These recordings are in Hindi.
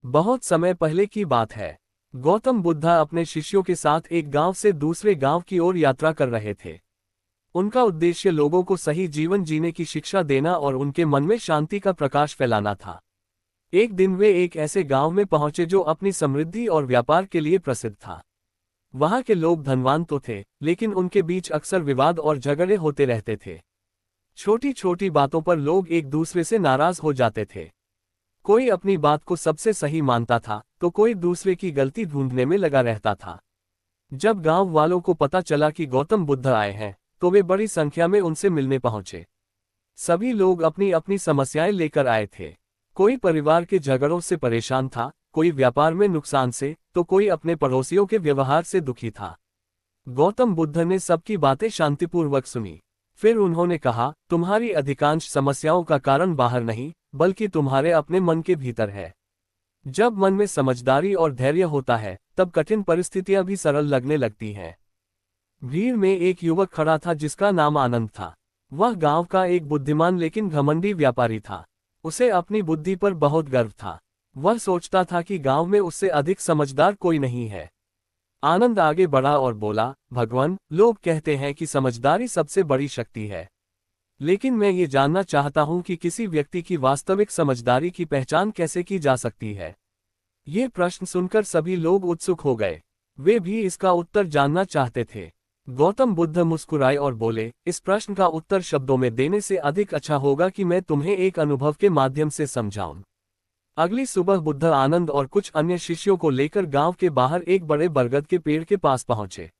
बहुत समय पहले की बात है। गौतम बुद्धा अपने शिष्यों के साथ एक गांव से दूसरे गांव की ओर यात्रा कर रहे थे। उनका उद्देश्य लोगों को सही जीवन जीने की शिक्षा देना और उनके मन में शांति का प्रकाश फैलाना था। एक दिन वे एक ऐसे गांव में पहुंचे जो अपनी समृद्धि और व्यापार के लिए प्रसिद्ध था। वहां के लोग धनवान तो थे, लेकिन उनके बीच अक्सर विवाद और झगड़े होते रहते थे। छोटी छोटी बातों पर लोग एक दूसरे से नाराज हो जाते थे। कोई अपनी बात को सबसे सही मानता था, तो कोई दूसरे की गलती ढूंढने में लगा रहता था। जब गांव वालों को पता चला कि गौतम बुद्ध आए हैं, तो वे बड़ी संख्या में उनसे मिलने पहुंचे। सभी लोग अपनी अपनी समस्याएं लेकर आए थे। कोई परिवार के झगड़ों से परेशान था, कोई व्यापार में नुकसान से, तो कोई अपने पड़ोसियों के व्यवहार से दुखी था। गौतम बुद्ध ने सबकी बातें शांतिपूर्वक सुनी। फिर उन्होंने कहा, तुम्हारी अधिकांश समस्याओं का कारण बाहर नहीं, बल्कि तुम्हारे अपने मन के भीतर है। जब मन में समझदारी और धैर्य होता है, तब कठिन परिस्थितियां भी सरल लगने लगती हैं। भीड़ में एक युवक खड़ा था जिसका नाम आनंद था। वह गांव का एक बुद्धिमान लेकिन घमंडी व्यापारी था। उसे अपनी बुद्धि पर बहुत गर्व था। वह सोचता था कि गांव में उससे अधिक समझदार कोई नहीं है। आनंद आगे बढ़ा और बोला, भगवान, लोग कहते हैं कि समझदारी सबसे बड़ी शक्ति है। लेकिन मैं ये जानना चाहता हूं कि किसी व्यक्ति की वास्तविक समझदारी की पहचान कैसे की जा सकती है। ये प्रश्न सुनकर सभी लोग उत्सुक हो गए। वे भी इसका उत्तर जानना चाहते थे। गौतम बुद्ध मुस्कुराए और बोले, इस प्रश्न का उत्तर शब्दों में देने से अधिक अच्छा होगा कि मैं तुम्हें एक अनुभव के माध्यम से समझाऊं। अगली सुबह बुद्ध आनंद और कुछ अन्य शिष्यों को लेकर गांव के बाहर एक बड़े बरगद के पेड़ के पास पहुंचे।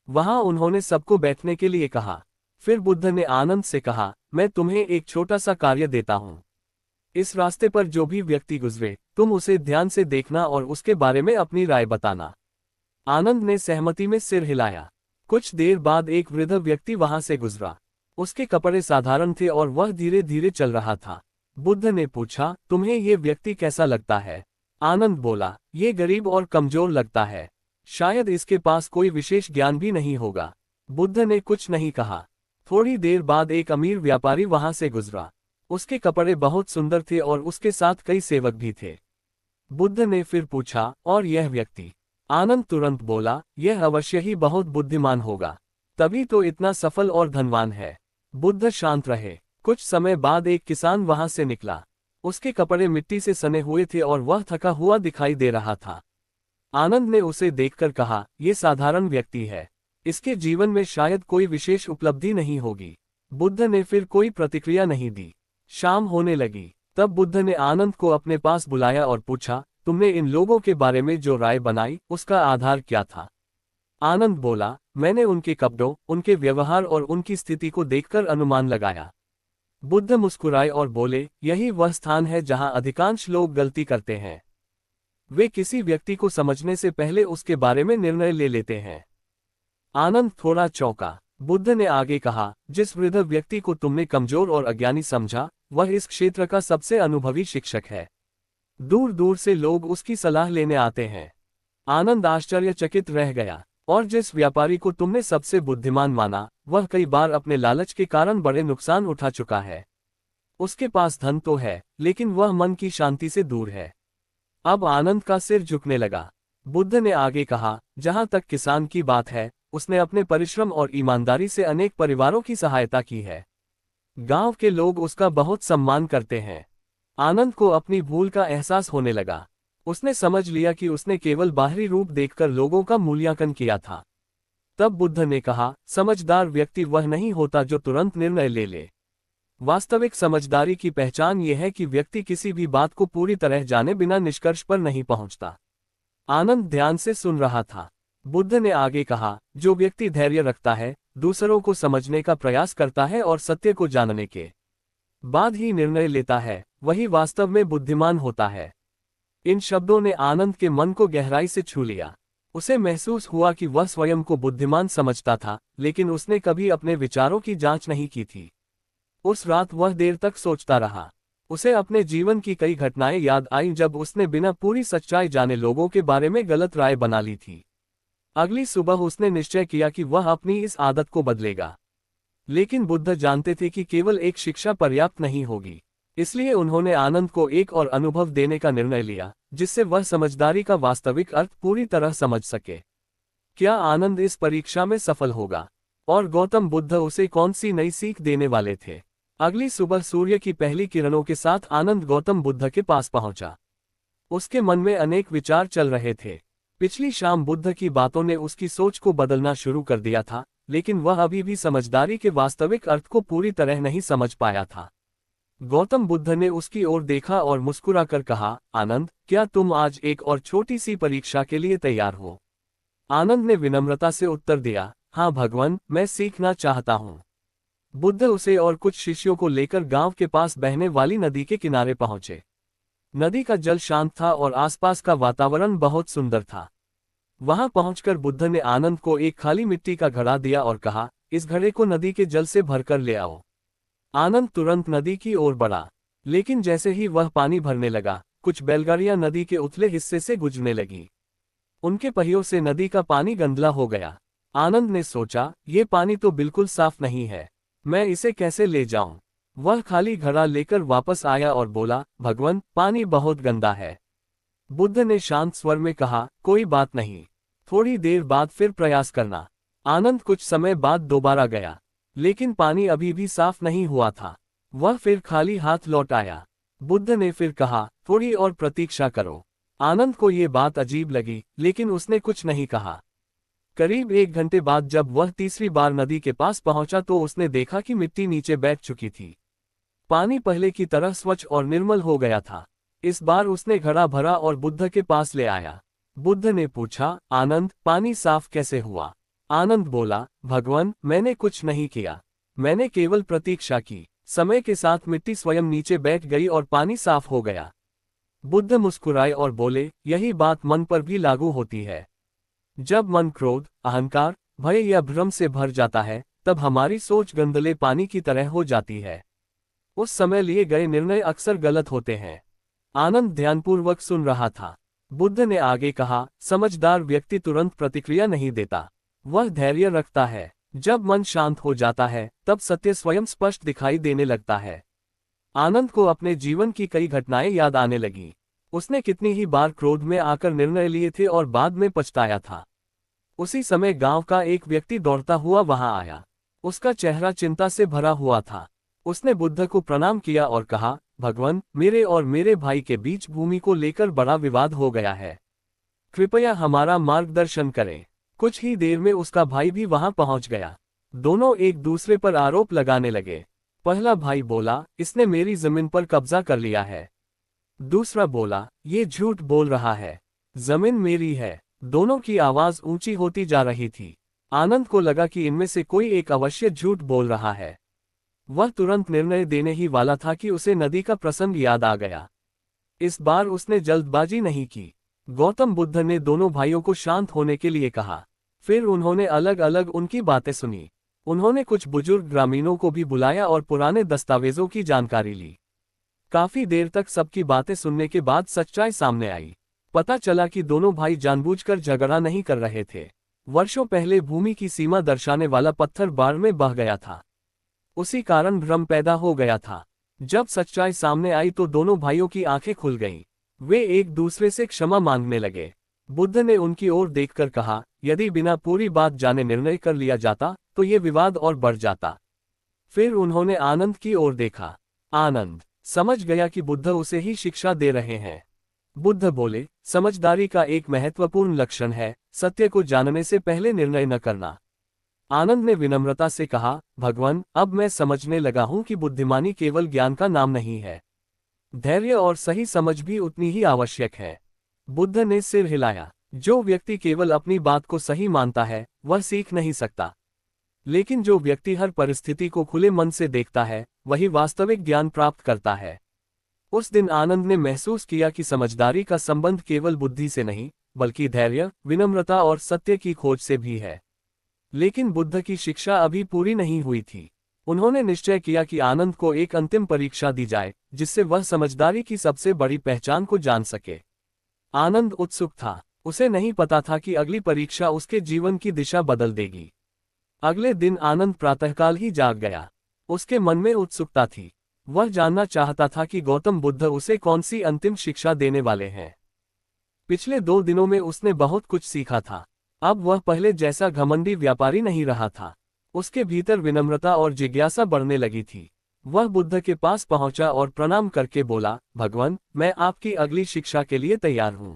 वहां उन्होंने सबको बैठने के लिए कहा। फिर बुद्ध ने आनंद से कहा, मैं तुम्हें एक छोटा सा कार्य देता हूं। इस रास्ते पर जो भी व्यक्ति गुजरे, तुम उसे ध्यान से देखना और उसके बारे में अपनी राय बताना। आनंद ने सहमति में सिर हिलाया। कुछ देर बाद एक वृद्ध व्यक्ति वहां से गुजरा। उसके कपड़े साधारण थे और वह धीरे धीरे चल रहा था। बुद्ध ने पूछा, तुम्हें ये व्यक्ति कैसा लगता है? आनंद बोला, ये गरीब और कमजोर लगता है। शायद इसके पास कोई विशेष ज्ञान भी नहीं होगा। बुद्ध ने कुछ नहीं कहा। थोड़ी देर बाद एक अमीर व्यापारी वहां से गुजरा। उसके कपड़े बहुत सुंदर थे और उसके साथ कई सेवक भी थे। बुद्ध ने फिर पूछा, और यह व्यक्ति? आनंद तुरंत बोला, यह अवश्य ही बहुत बुद्धिमान होगा, तभी तो इतना सफल और धनवान है। बुद्ध शांत रहे। कुछ समय बाद एक किसान वहां से निकला। उसके कपड़े मिट्टी से सने हुए थे और वह थका हुआ दिखाई दे रहा था। आनंद ने उसे देखकर कहा, यह साधारण व्यक्ति है। इसके जीवन में शायद कोई विशेष उपलब्धि नहीं होगी। बुद्ध ने फिर कोई प्रतिक्रिया नहीं दी। शाम होने लगी। तब बुद्ध ने आनंद को अपने पास बुलाया और पूछा, तुमने इन लोगों के बारे में जो राय बनाई, उसका आधार क्या था? आनंद बोला, मैंने उनके कपड़ों, उनके व्यवहार और उनकी स्थिति को देखकर अनुमान लगाया। बुद्ध मुस्कुराए और बोले, यही वह स्थान है जहां अधिकांश लोग गलती करते हैं। वे किसी व्यक्ति को समझने से पहले उसके बारे में निर्णय ले लेते हैं। आनंद थोड़ा चौंका। बुद्ध ने आगे कहा, जिस वृद्ध व्यक्ति को तुमने कमजोर और अज्ञानी समझा, वह इस क्षेत्र का सबसे अनुभवी शिक्षक है। दूर दूर से लोग उसकी सलाह लेने आते हैं। आनंद आश्चर्यचकित रह गया। और जिस व्यापारी को तुमने सबसे बुद्धिमान माना, वह कई बार अपने लालच के कारण बड़े नुकसान उठा चुका है। उसके पास धन तो है, लेकिन वह मन की शांति से दूर है। अब आनंद का सिर झुकने लगा। बुद्ध ने आगे कहा, जहां तक किसान की बात है, उसने अपने परिश्रम और ईमानदारी से अनेक परिवारों की सहायता की है। गांव के लोग उसका बहुत सम्मान करते हैं। आनंद को अपनी भूल का एहसास होने लगा। उसने समझ लिया कि उसने केवल बाहरी रूप देखकर लोगों का मूल्यांकन किया था। तब बुद्ध ने कहा, समझदार व्यक्ति वह नहीं होता जो तुरंत निर्णय ले ले। वास्तविक समझदारी की पहचान यह है कि व्यक्ति किसी भी बात को पूरी तरह जाने बिना निष्कर्ष पर नहीं पहुंचता। आनंद ध्यान से सुन रहा था। बुद्ध ने आगे कहा, जो व्यक्ति धैर्य रखता है, दूसरों को समझने का प्रयास करता है और सत्य को जानने के बाद ही निर्णय लेता है, वही वास्तव में बुद्धिमान होता है। इन शब्दों ने आनंद के मन को गहराई से छू लिया। उसे महसूस हुआ कि वह स्वयं को बुद्धिमान समझता था, लेकिन उसने कभी अपने विचारों की जांच नहीं की थी। उस रात वह देर तक सोचता रहा। उसे अपने जीवन की कई घटनाएं याद आईं जब उसने बिना पूरी सच्चाई जाने लोगों के बारे में गलत राय बना ली थी। अगली सुबह उसने निश्चय किया कि वह अपनी इस आदत को बदलेगा। लेकिन बुद्ध जानते थे कि केवल एक शिक्षा पर्याप्त नहीं होगी। इसलिए उन्होंने आनंद को एक और अनुभव देने का निर्णय लिया, जिससे वह समझदारी का वास्तविक अर्थ पूरी तरह समझ सके। क्या आनंद इस परीक्षा में सफल होगा? और गौतम बुद्ध उसे कौन सी नई सीख देने वाले थे? अगली सुबह सूर्य की पहली किरणों के साथ आनंद गौतम बुद्ध के पास पहुंचा। उसके मन में अनेक विचार चल रहे थे। पिछली शाम बुद्ध की बातों ने उसकी सोच को बदलना शुरू कर दिया था, लेकिन वह अभी भी समझदारी के वास्तविक अर्थ को पूरी तरह नहीं समझ पाया था। गौतम बुद्ध ने उसकी ओर देखा और मुस्कुराकर कहा, आनंद, क्या तुम आज एक और छोटी सी परीक्षा के लिए तैयार हो? आनंद ने विनम्रता से उत्तर दिया, हाँ भगवान, मैं सीखना चाहता हूँ। बुद्ध उसे और कुछ शिष्यों को लेकर गांव के पास बहने वाली नदी के किनारे पहुंचे। नदी का जल शांत था और आसपास का वातावरण बहुत सुंदर था। वहां पहुंचकर बुद्ध ने आनंद को एक खाली मिट्टी का घड़ा दिया और कहा, इस घड़े को नदी के जल से भरकर ले आओ। आनंद तुरंत नदी की ओर बढ़ा, लेकिन जैसे ही वह पानी भरने लगा, कुछ बैलगाड़ियां नदी के उथले हिस्से से गुजरने लगी। उनके पहियों से नदी का पानी गंदला हो गया। आनंद ने सोचा, ये पानी तो बिल्कुल साफ नहीं है, मैं इसे कैसे ले जाऊं? वह खाली घड़ा लेकर वापस आया और बोला, भगवान, पानी बहुत गंदा है। बुद्ध ने शांत स्वर में कहा, कोई बात नहीं, थोड़ी देर बाद फिर प्रयास करना। आनंद कुछ समय बाद दोबारा गया, लेकिन पानी अभी भी साफ नहीं हुआ था। वह फिर खाली हाथ लौट आया। बुद्ध ने फिर कहा, थोड़ी और प्रतीक्षा करो। आनंद को ये बात अजीब लगी, लेकिन उसने कुछ नहीं कहा। करीब 1 घंटे बाद जब वह तीसरी बार नदी के पास पहुंचा तो उसने देखा कि मिट्टी नीचे बैठ चुकी थी। पानी पहले की तरह स्वच्छ और निर्मल हो गया था। इस बार उसने घड़ा भरा और बुद्ध के पास ले आया। बुद्ध ने पूछा, आनंद, पानी साफ कैसे हुआ? आनंद बोला, भगवान, मैंने कुछ नहीं किया, मैंने केवल प्रतीक्षा की। समय के साथ मिट्टी स्वयं नीचे बैठ गई और पानी साफ हो गया। बुद्ध मुस्कुराए और बोले, यही बात मन पर भी लागू होती है। जब मन क्रोध, अहंकार, भय या भ्रम से भर जाता है, तब हमारी सोच गंदले पानी की तरह हो जाती है। उस समय लिए गए निर्णय अक्सर गलत होते हैं। आनंद ध्यानपूर्वक सुन रहा था। बुद्ध ने आगे कहा, समझदार व्यक्ति तुरंत प्रतिक्रिया नहीं देता, वह धैर्य रखता है। जब मन शांत हो जाता है, तब सत्य स्वयं स्पष्ट दिखाई देने लगता है। आनंद को अपने जीवन की कई घटनाएं याद आने लगी। उसने कितनी ही बार क्रोध में आकर निर्णय लिए थे और बाद में पछताया था। उसी समय गांव का एक व्यक्ति दौड़ता हुआ वहां आया। उसका चेहरा चिंता से भरा हुआ था। उसने बुद्ध को प्रणाम किया और कहा, भगवान, मेरे और मेरे भाई के बीच भूमि को लेकर बड़ा विवाद हो गया है, कृपया हमारा मार्गदर्शन करें। कुछ ही देर में उसका भाई भी वहां पहुंच गया। दोनों एक दूसरे पर आरोप लगाने लगे। पहला भाई बोला, इसने मेरी जमीन पर कब्जा कर लिया है। दूसरा बोला, ये झूठ बोल रहा है, जमीन मेरी है। दोनों की आवाज ऊंची होती जा रही थी। आनंद को लगा कि इनमें से कोई एक अवश्य झूठ बोल रहा है। वह तुरंत निर्णय देने ही वाला था कि उसे नदी का प्रसंग याद आ गया। इस बार उसने जल्दबाजी नहीं की। गौतम बुद्ध ने दोनों भाइयों को शांत होने के लिए कहा। फिर उन्होंने अलग अलग उनकी बातें सुनी। उन्होंने कुछ बुजुर्ग ग्रामीणों को भी बुलाया और पुराने दस्तावेजों की जानकारी ली। काफी देर तक सबकी बातें सुनने के बाद सच्चाई सामने आई। पता चला कि दोनों भाई जानबूझकर झगड़ा नहीं कर रहे थे। वर्षों पहले भूमि की सीमा दर्शाने वाला पत्थर बाढ़ में बह गया था। उसी कारण भ्रम पैदा हो गया था। जब सच्चाई सामने आई तो दोनों भाइयों की आंखें खुल गईं। वे एक दूसरे से क्षमा मांगने लगे। बुद्ध ने उनकी ओर देखकर कहा, यदि बिना पूरी बात जाने निर्णय कर लिया जाता तो ये विवाद और बढ़ जाता। फिर उन्होंने आनंद की ओर देखा। आनंद समझ गया कि बुद्ध उसे ही शिक्षा दे रहे हैं। बुद्ध बोले, समझदारी का एक महत्वपूर्ण लक्षण है सत्य को जानने से पहले निर्णय न करना। आनंद ने विनम्रता से कहा, भगवान, अब मैं समझने लगा हूं कि बुद्धिमानी केवल ज्ञान का नाम नहीं है, धैर्य और सही समझ भी उतनी ही आवश्यक है। बुद्ध ने सिर हिलाया। जो व्यक्ति केवल अपनी बात को सही मानता है, वह सीख नहीं सकता। लेकिन जो व्यक्ति हर परिस्थिति को खुले मन से देखता है, वही वास्तविक ज्ञान प्राप्त करता है। उस दिन आनंद ने महसूस किया कि समझदारी का संबंध केवल बुद्धि से नहीं, बल्कि धैर्य, विनम्रता और सत्य की खोज से भी है। लेकिन बुद्ध की शिक्षा अभी पूरी नहीं हुई थी। उन्होंने निश्चय किया कि आनंद को एक अंतिम परीक्षा दी जाए, जिससे वह समझदारी की सबसे बड़ी पहचान को जान सके। आनंद उत्सुक था। उसे नहीं पता था कि अगली परीक्षा उसके जीवन की दिशा बदल देगी। अगले दिन आनंद प्रातःकाल ही जाग गया। उसके मन में उत्सुकता थी। वह जानना चाहता था कि गौतम बुद्ध उसे कौन सी अंतिम शिक्षा देने वाले हैं। पिछले 2 दिनों में उसने बहुत कुछ सीखा था। अब वह पहले जैसा घमंडी व्यापारी नहीं रहा था। उसके भीतर विनम्रता और जिज्ञासा बढ़ने लगी थी। वह बुद्ध के पास पहुंचा और प्रणाम करके बोला, भगवान, मैं आपकी अगली शिक्षा के लिए तैयार हूं।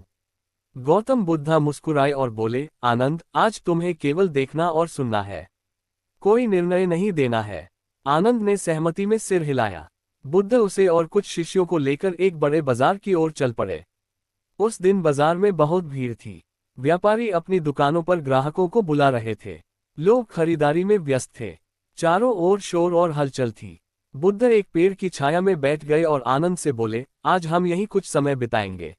गौतम बुद्ध मुस्कुराए और बोले, आनंद, आज तुम्हें केवल देखना और सुनना है, कोई निर्णय नहीं देना है। आनंद ने सहमति में सिर हिलाया। बुद्ध उसे और कुछ शिष्यों को लेकर एक बड़े बाजार की ओर चल पड़े। उस दिन बाजार में बहुत भीड़ थी। व्यापारी अपनी दुकानों पर ग्राहकों को बुला रहे थे। लोग खरीदारी में व्यस्त थे। चारों ओर शोर और हलचल थी। बुद्ध एक पेड़ की छाया में बैठ गए और आनंद से बोले, आज हम यहीं कुछ समय बिताएंगे।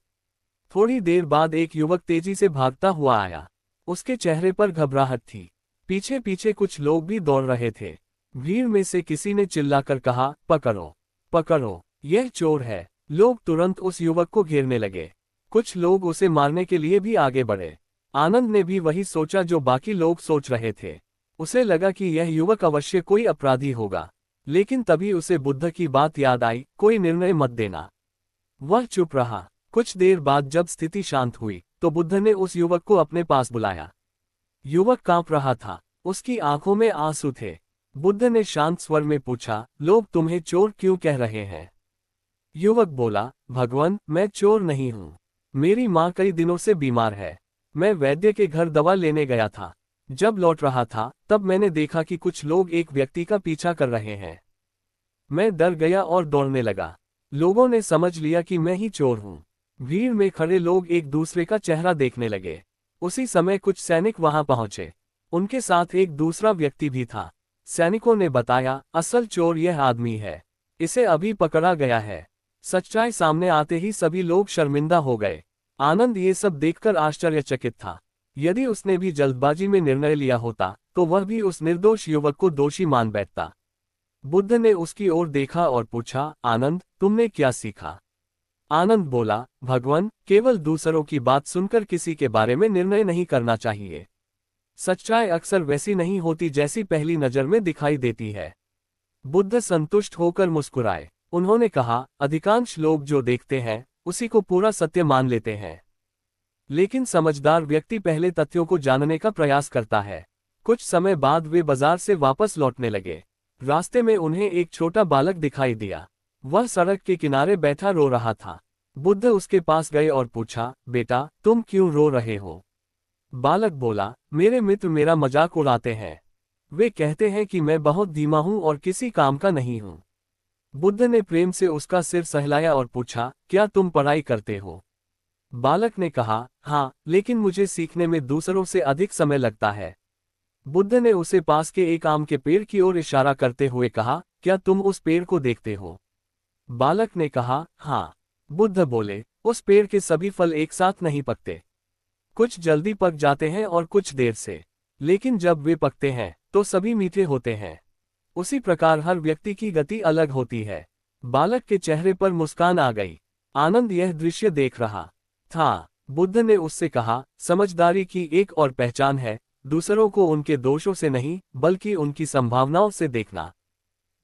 थोड़ी देर बाद एक युवक तेजी से भागता हुआ आया। उसके चेहरे पर घबराहट थी। पीछे पीछे कुछ लोग भी दौड़ रहे थे। भीड़ में से किसी ने चिल्लाकर कहा, पकड़ो, पकड़ो, यह चोर है। लोग तुरंत उस युवक को घेरने लगे। कुछ लोग उसे मारने के लिए भी आगे बढ़े। आनंद ने भी वही सोचा जो बाकी लोग सोच रहे थे। उसे लगा कि यह युवक अवश्य कोई अपराधी होगा। लेकिन तभी उसे बुद्ध की बात याद आई, कोई निर्णय मत देना। वह चुप रहा। कुछ देर बाद जब स्थिति शांत हुई तो बुद्ध ने उस युवक को अपने पास बुलाया। युवक कांप रहा था। उसकी आंखों में आंसू थे। बुद्ध ने शांत स्वर में पूछा, लोग तुम्हें चोर क्यों कह रहे हैं? युवक बोला, भगवान, मैं चोर नहीं हूं। मेरी माँ कई दिनों से बीमार है। मैं वैद्य के घर दवा लेने गया था। जब लौट रहा था तब मैंने देखा कि कुछ लोग एक व्यक्ति का पीछा कर रहे हैं। मैं डर गया और दौड़ने लगा। लोगों ने समझ लिया कि मैं ही चोर हूं। भीड़ में खड़े लोग एक दूसरे का चेहरा देखने लगे। उसी समय कुछ सैनिक वहां पहुंचे। उनके साथ एक दूसरा व्यक्ति भी था। सैनिकों ने बताया, असल चोर यह आदमी है। इसे अभी पकड़ा गया है। सच्चाई सामने आते ही सभी लोग शर्मिंदा हो गए। आनंद ये सब देखकर आश्चर्यचकित था। यदि उसने भी जल्दबाजी में निर्णय लिया होता तो वह भी उस निर्दोष युवक को दोषी मान बैठता। बुद्ध ने उसकी ओर देखा और पूछा, आनंद, तुमने क्या सीखा? आनंद बोला, भगवान, केवल दूसरों की बात सुनकर किसी के बारे में निर्णय नहीं करना चाहिए। सच्चाई अक्सर वैसी नहीं होती जैसी पहली नजर में दिखाई देती है। बुद्ध संतुष्ट होकर मुस्कुराए। उन्होंने कहा, अधिकांश लोग जो देखते हैं उसी को पूरा सत्य मान लेते हैं। लेकिन समझदार व्यक्ति पहले तथ्यों को जानने का प्रयास करता है। कुछ समय बाद वे बाजार से वापस लौटने लगे। रास्ते में उन्हें एक छोटा बालक दिखाई दिया। वह सड़क के किनारे बैठा रो रहा था। बुद्ध उसके पास गए और पूछा, बेटा, तुम क्यों रो रहे हो? बालक बोला, मेरे मित्र मेरा मजाक उड़ाते हैं। वे कहते हैं कि मैं बहुत धीमा हूं और किसी काम का नहीं हूं। बुद्ध ने प्रेम से उसका सिर सहलाया और पूछा, क्या तुम पढ़ाई करते हो? बालक ने कहा, हाँ, लेकिन मुझे सीखने में दूसरों से अधिक समय लगता है। बुद्ध ने उसे पास के एक आम के पेड़ की ओर इशारा करते हुए कहा, क्या तुम उस पेड़ को देखते हो? बालक ने कहा, हाँ। बुद्ध बोले, उस पेड़ के सभी फल एक साथ नहीं पकते। कुछ जल्दी पक जाते हैं और कुछ देर से। लेकिन जब वे पकते हैं तो सभी मीठे होते हैं। उसी प्रकार हर व्यक्ति की गति अलग होती है। बालक के चेहरे पर मुस्कान आ गई। आनंद यह दृश्य देख रहा था। बुद्ध ने उससे कहा, समझदारी की एक और पहचान है, दूसरों को उनके दोषों से नहीं बल्कि उनकी संभावनाओं से देखना।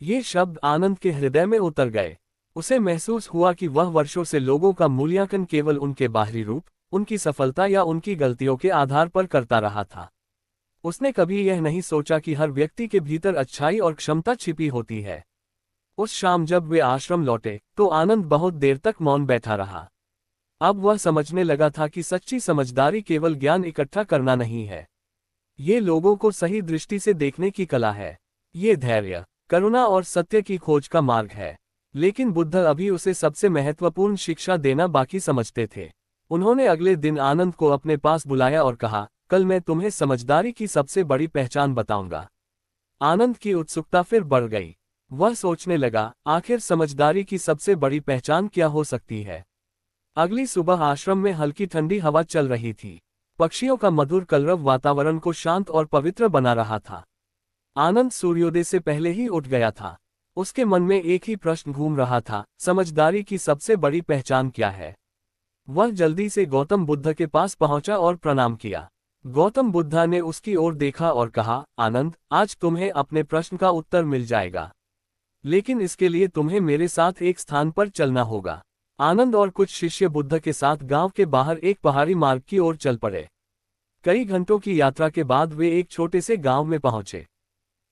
ये शब्द आनंद के हृदय में उतर गए। उसे महसूस हुआ कि वह वर्षों से लोगों का मूल्यांकन केवल उनके बाहरी रूप, उनकी सफलता या उनकी गलतियों के आधार पर करता रहा था। उसने कभी यह नहीं सोचा कि हर व्यक्ति के भीतर अच्छाई और क्षमता छिपी होती है। उस शाम जब वे आश्रम लौटे तो आनंद बहुत देर तक मौन बैठा रहा। अब वह समझने लगा था कि सच्ची समझदारी केवल ज्ञान इकट्ठा करना नहीं है। ये लोगों को सही दृष्टि से देखने की कला है। ये धैर्य, करुणा और सत्य की खोज का मार्ग है। लेकिन बुद्ध अभी उसे सबसे महत्वपूर्ण शिक्षा देना बाकी समझते थे। उन्होंने अगले दिन आनंद को अपने पास बुलाया और कहा, कल मैं तुम्हें समझदारी की सबसे बड़ी पहचान बताऊंगा। आनंद की उत्सुकता फिर बढ़ गई। वह सोचने लगा, आखिर समझदारी की सबसे बड़ी पहचान क्या हो सकती है। अगली सुबह आश्रम में हल्की ठंडी हवा चल रही थी। पक्षियों का मधुर कलरव वातावरण को शांत और पवित्र बना रहा था। आनंद सूर्योदय से पहले ही उठ गया था। उसके मन में एक ही प्रश्न घूम रहा था, समझदारी की सबसे बड़ी पहचान क्या है। वह जल्दी से गौतम बुद्ध के पास पहुंचा और प्रणाम किया। गौतम बुद्ध ने उसकी ओर देखा और कहा, आनंद, आज तुम्हें अपने प्रश्न का उत्तर मिल जाएगा। लेकिन इसके लिए तुम्हें मेरे साथ एक स्थान पर चलना होगा। आनंद और कुछ शिष्य बुद्ध के साथ गांव के बाहर एक पहाड़ी मार्ग की ओर चल पड़े। कई घंटों की यात्रा के बाद वे एक छोटे से गांव में पहुंचे।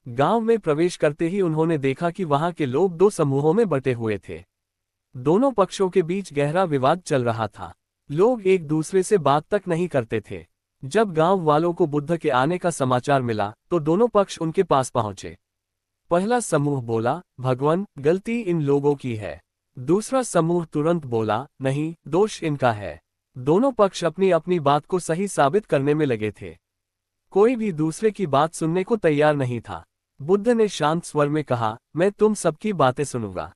गांव में प्रवेश करते ही उन्होंने देखा कि वहां के लोग दो समूहों में बटे हुए थे। दोनों पक्षों के बीच गहरा विवाद चल रहा था। लोग एक दूसरे से बात तक नहीं करते थे। जब गांव वालों को बुद्ध के आने का समाचार मिला तो दोनों पक्ष उनके पास पहुंचे। पहला समूह बोला, भगवान, गलती इन लोगों की है। दूसरा समूह तुरंत बोला, नहीं, दोष इनका है। दोनों पक्ष अपनी अपनी बात को सही साबित करने में लगे थे। कोई भी दूसरे की बात सुनने को तैयार नहीं था। बुद्ध ने शांत स्वर में कहा, मैं तुम सबकी बातें सुनूंगा,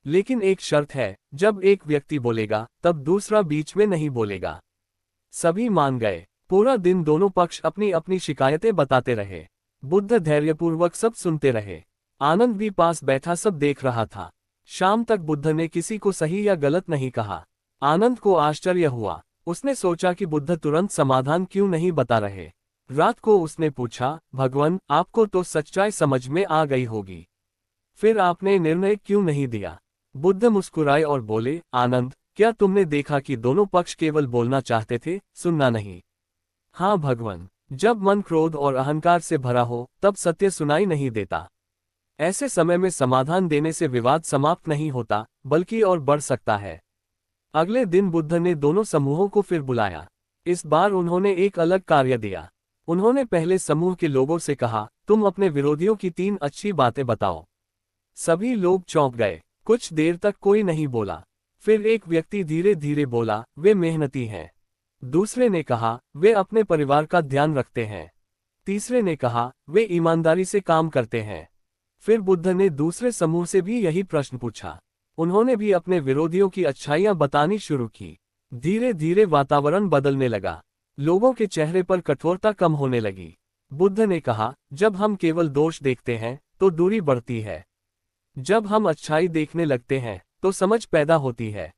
लेकिन एक शर्त है, जब एक व्यक्ति बोलेगा तब दूसरा बीच में नहीं बोलेगा। सभी मान गए। पूरा दिन दोनों पक्ष अपनी अपनी शिकायतें बताते रहे। बुद्ध धैर्यपूर्वक सब सुनते रहे। आनंद भी पास बैठा सब देख रहा था। शाम तक बुद्ध ने किसी को सही या गलत नहीं कहा। आनंद को आश्चर्य हुआ। उसने सोचा कि बुद्ध तुरंत समाधान क्यों नहीं बता रहे। रात को उसने पूछा, भगवान, आपको तो सच्चाई समझ में आ गई होगी, फिर आपने निर्णय क्यों नहीं दिया? बुद्ध मुस्कुराए और बोले, आनंद, क्या तुमने देखा कि दोनों पक्ष केवल बोलना चाहते थे, सुनना नहीं? हाँ भगवान, जब मन क्रोध और अहंकार से भरा हो तब सत्य सुनाई नहीं देता। ऐसे समय में समाधान देने से विवाद समाप्त नहीं होता, बल्कि और बढ़ सकता है। अगले दिन बुद्ध ने दोनों समूहों को फिर बुलाया। इस बार उन्होंने एक अलग कार्य दिया। उन्होंने पहले समूह के लोगों से कहा, तुम अपने विरोधियों की 3 अच्छी बातें बताओ। सभी लोग चौंक गए। कुछ देर तक कोई नहीं बोला। फिर एक व्यक्ति धीरे धीरे बोला, वे मेहनती हैं। दूसरे ने कहा, वे अपने परिवार का ध्यान रखते हैं। तीसरे ने कहा, वे ईमानदारी से काम करते हैं। फिर बुद्ध ने दूसरे समूह से भी यही प्रश्न पूछा। उन्होंने भी अपने विरोधियों की अच्छाइयां बतानी शुरू की। धीरे धीरे वातावरण बदलने लगा। लोगों के चेहरे पर कठोरता कम होने लगी। बुद्ध ने कहा, जब हम केवल दोष देखते हैं तो दूरी बढ़ती है। जब हम अच्छाई देखने लगते हैं तो समझ पैदा होती है।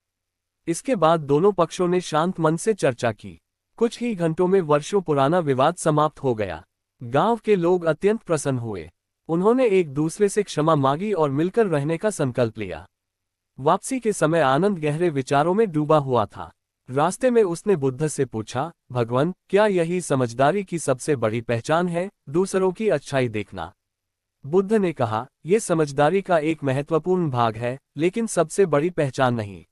इसके बाद दोनों पक्षों ने शांत मन से चर्चा की। कुछ ही घंटों में वर्षों पुराना विवाद समाप्त हो गया। गांव के लोग अत्यंत प्रसन्न हुए। उन्होंने एक दूसरे से क्षमा मांगी और मिलकर रहने का संकल्प लिया। वापसी के समय आनंद गहरे विचारों में डूबा हुआ था। रास्ते में उसने बुद्ध से पूछा, भगवान, क्या यही समझदारी की सबसे बड़ी पहचान है, दूसरों की अच्छाई देखना? बुद्ध ने कहा, यह समझदारी का एक महत्वपूर्ण भाग है, लेकिन सबसे बड़ी पहचान नहीं।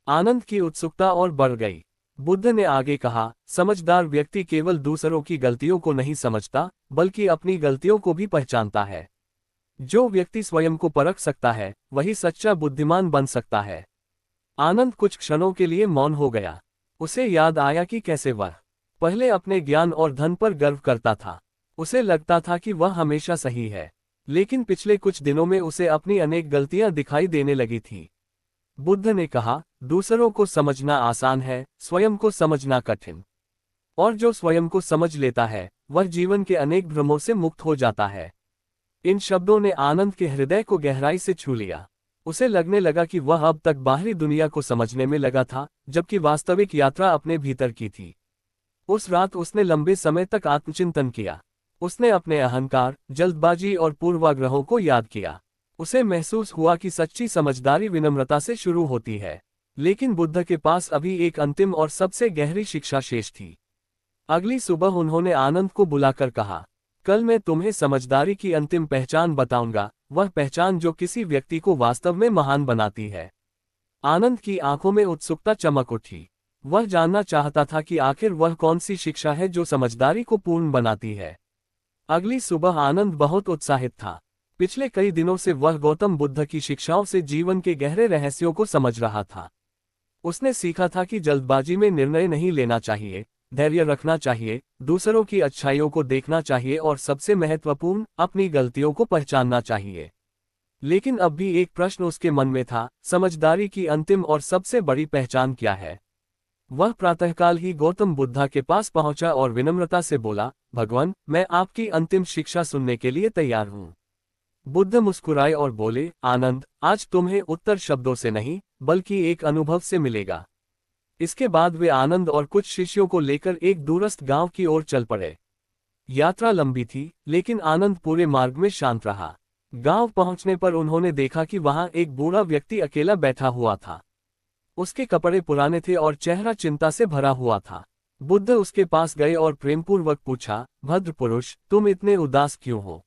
आनंद की उत्सुकता और बढ़ गई। बुद्ध ने आगे कहा, समझदार व्यक्ति केवल दूसरों की गलतियों को नहीं समझता, बल्कि अपनी गलतियों को भी पहचानता है। जो व्यक्ति स्वयं को परख सकता है, वही सच्चा बुद्धिमान बन सकता है। आनंद कुछ क्षणों के लिए मौन हो गया। उसे याद आया कि कैसे वह पहले अपने ज्ञान और धन पर गर्व करता था। उसे लगता था कि वह हमेशा सही है, लेकिन पिछले कुछ दिनों में उसे अपनी अनेक गलतियां दिखाई देने लगी थीं। बुद्ध ने कहा, दूसरों को समझना आसान है, स्वयं को समझना कठिन। और जो स्वयं को समझ लेता है, वह जीवन के अनेक भ्रमों से मुक्त हो जाता है। इन शब्दों ने आनंद के हृदय को गहराई से छू लिया। उसे लगने लगा कि वह अब तक बाहरी दुनिया को समझने में लगा था, जबकि वास्तविक यात्रा अपने भीतर की थी। उस रात उसने लंबे समय तक आत्मचिंतन किया। उसने अपने अहंकार, जल्दबाजी और पूर्वाग्रहों को याद किया। उसे महसूस हुआ कि सच्ची समझदारी विनम्रता से शुरू होती है। लेकिन बुद्ध के पास अभी एक अंतिम और सबसे गहरी शिक्षा शेष थी। अगली सुबह उन्होंने आनंद को बुलाकर कहा, कल मैं तुम्हें समझदारी की अंतिम पहचान बताऊंगा, वह पहचान जो किसी व्यक्ति को वास्तव में महान बनाती है। आनंद की आंखों में उत्सुकता चमक उठी। वह जानना चाहता था कि आखिर वह कौन सी शिक्षा है जो समझदारी को पूर्ण बनाती है। अगली सुबह आनंद बहुत उत्साहित था। पिछले कई दिनों से वह गौतम बुद्ध की शिक्षाओं से जीवन के गहरे रहस्यों को समझ रहा था। उसने सीखा था कि जल्दबाजी में निर्णय नहीं लेना चाहिए, धैर्य रखना चाहिए, दूसरों की अच्छाइयों को देखना चाहिए और सबसे महत्वपूर्ण, अपनी गलतियों को पहचानना चाहिए। लेकिन अब भी एक प्रश्न उसके मन में था, समझदारी की अंतिम और सबसे बड़ी पहचान क्या है? वह प्रातःकाल ही गौतम बुद्ध के पास पहुंचा और विनम्रता से बोला, भगवान, मैं आपकी अंतिम शिक्षा सुनने के लिए तैयार हूँ। बुद्ध मुस्कुराए और बोले, आनंद, आज तुम्हें उत्तर शब्दों से नहीं, बल्कि एक अनुभव से मिलेगा। इसके बाद वे आनंद और कुछ शिष्यों को लेकर एक दूरस्थ गांव की ओर चल पड़े। यात्रा लंबी थी, लेकिन आनंद पूरे मार्ग में शांत रहा। गांव पहुंचने पर उन्होंने देखा कि वहां एक बूढ़ा व्यक्ति अकेला बैठा हुआ था। उसके कपड़े पुराने थे और चेहरा चिंता से भरा हुआ था। बुद्ध उसके पास गए और प्रेमपूर्वक पूछा, भद्र पुरुष, तुम इतने उदास क्यों हो?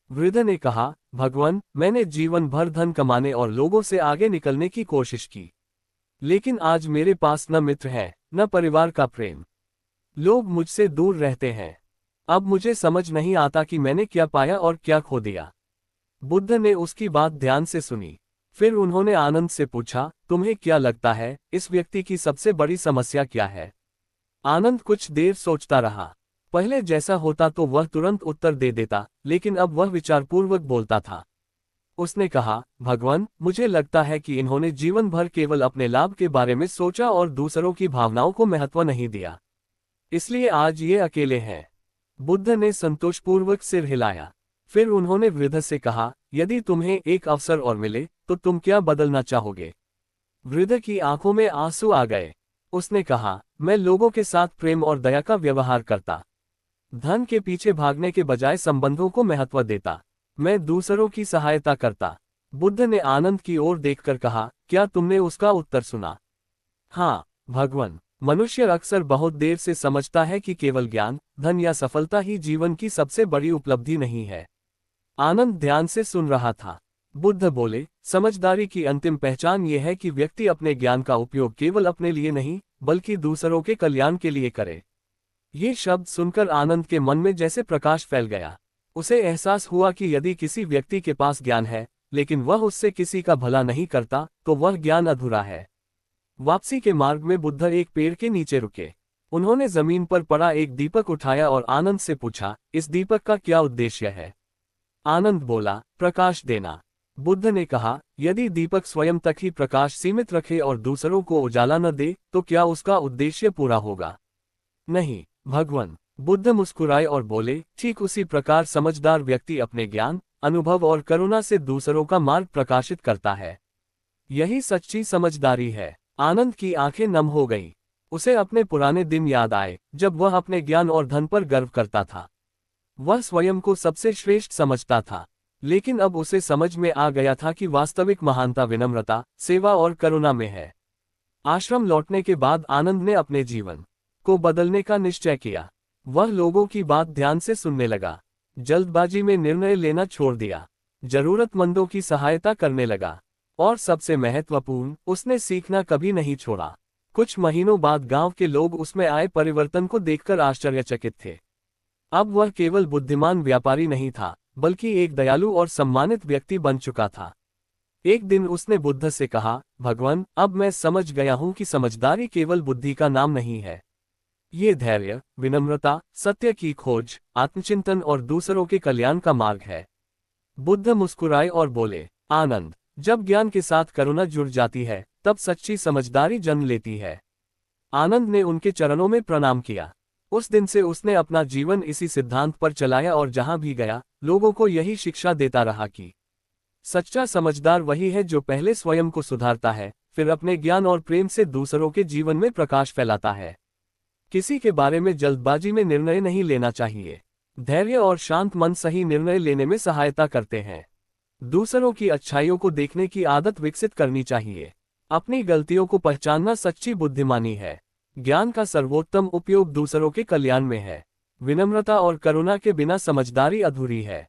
वृद्ध ने कहा, भगवान, मैंने जीवन भर धन कमाने और लोगों से आगे निकलने की कोशिश की, लेकिन आज मेरे पास न मित्र है, न परिवार का प्रेम। लोग मुझसे दूर रहते हैं। अब मुझे समझ नहीं आता कि मैंने क्या पाया और क्या खो दिया। बुद्ध ने उसकी बात ध्यान से सुनी। फिर उन्होंने आनंद से पूछा, तुम्हें क्या लगता है, इस व्यक्ति की सबसे बड़ी समस्या क्या है? आनंद कुछ देर सोचता रहा। पहले जैसा होता तो वह तुरंत उत्तर दे देता, लेकिन अब वह विचारपूर्वक बोलता था। उसने कहा, भगवान, मुझे लगता है कि इन्होंने जीवन भर केवल अपने लाभ के बारे में सोचा और दूसरों की भावनाओं को महत्व नहीं दिया। इसलिए आज ये अकेले हैं। बुद्ध ने संतोषपूर्वक सिर हिलाया। फिर उन्होंने वृद्ध से कहा, यदि तुम्हें एक अवसर और मिले तो तुम क्या बदलना चाहोगे? वृद्ध की आंखों में आंसू आ गए। उसने कहा, मैं लोगों के साथ प्रेम और दया का व्यवहार करता। धन के पीछे भागने के बजाय संबंधों को महत्व देता। मैं दूसरों की सहायता करता। बुद्ध ने आनंद की ओर देखकर कहा, क्या तुमने उसका उत्तर सुना? हाँ, भगवान। मनुष्य अक्सर बहुत देर से समझता है कि केवल ज्ञान, धन या सफलता ही जीवन की सबसे बड़ी उपलब्धि नहीं है। आनंद ध्यान से सुन रहा था। बुद्ध बोले, समझदारी की अंतिम पहचान यह है कि व्यक्ति अपने ज्ञान का उपयोग केवल अपने लिए नहीं, बल्कि दूसरों के कल्याण के लिए करे। ये शब्द सुनकर आनंद के मन में जैसे प्रकाश फैल गया। उसे एहसास हुआ कि यदि किसी व्यक्ति के पास ज्ञान है, लेकिन वह उससे किसी का भला नहीं करता, तो वह ज्ञान अधूरा है। वापसी के मार्ग में बुद्ध एक पेड़ के नीचे रुके। उन्होंने जमीन पर पड़ा एक दीपक उठाया और आनंद से पूछा, इस दीपक का क्या उद्देश्य है? आनंद बोला, प्रकाश देना। बुद्ध ने कहा, यदि दीपक स्वयं तक ही प्रकाश सीमित रखे और दूसरों को उजाला न दे, तो क्या उसका उद्देश्य पूरा होगा? नहीं, भगवान। बुद्ध मुस्कुराए और बोले, ठीक उसी प्रकार समझदार व्यक्ति अपने ज्ञान, अनुभव और करुणा से दूसरों का मार्ग प्रकाशित करता है। यही सच्ची समझदारी है। आनंद की आंखें नम हो गईं। उसे अपने पुराने दिन याद आए, जब वह अपने ज्ञान और धन पर गर्व करता था। वह स्वयं को सबसे श्रेष्ठ समझता था, लेकिन अब उसे समझ में आ गया था कि वास्तविक महानता विनम्रता, सेवा और करुणा में है। आश्रम लौटने के बाद आनंद ने अपने जीवन को बदलने का निश्चय किया। वह लोगों की बात ध्यान से सुनने लगा, जल्दबाजी में निर्णय लेना छोड़ दिया, जरूरतमंदों की सहायता करने लगा, और सबसे महत्वपूर्ण, उसने सीखना कभी नहीं छोड़ा। कुछ महीनों बाद गांव के लोग उसमें आए परिवर्तन को देखकर आश्चर्यचकित थे। अब वह केवल बुद्धिमान व्यापारी नहीं था, बल्कि एक दयालु और सम्मानित व्यक्ति बन चुका था। एक दिन उसने बुद्ध से कहा, भगवान, अब मैं समझ गया हूं कि समझदारी केवल बुद्धि का नाम नहीं है। ये धैर्य, विनम्रता, सत्य की खोज, आत्मचिंतन और दूसरों के कल्याण का मार्ग है। बुद्ध मुस्कुराए और बोले, आनंद, जब ज्ञान के साथ करुणा जुड़ जाती है, तब सच्ची समझदारी जन्म लेती है। आनंद ने उनके चरणों में प्रणाम किया। उस दिन से उसने अपना जीवन इसी सिद्धांत पर चलाया और जहां भी गया, लोगों को यही शिक्षा देता रहा कि सच्चा समझदार वही है जो पहले स्वयं को सुधारता है, फिर अपने ज्ञान और प्रेम से दूसरों के जीवन में प्रकाश फैलाता है। किसी के बारे में जल्दबाजी में निर्णय नहीं लेना चाहिए। धैर्य और शांत मन सही निर्णय लेने में सहायता करते हैं। दूसरों की अच्छाइयों को देखने की आदत विकसित करनी चाहिए। अपनी गलतियों को पहचानना सच्ची बुद्धिमानी है। ज्ञान का सर्वोत्तम उपयोग दूसरों के कल्याण में है। विनम्रता और करुणा के बिना समझदारी अधूरी है।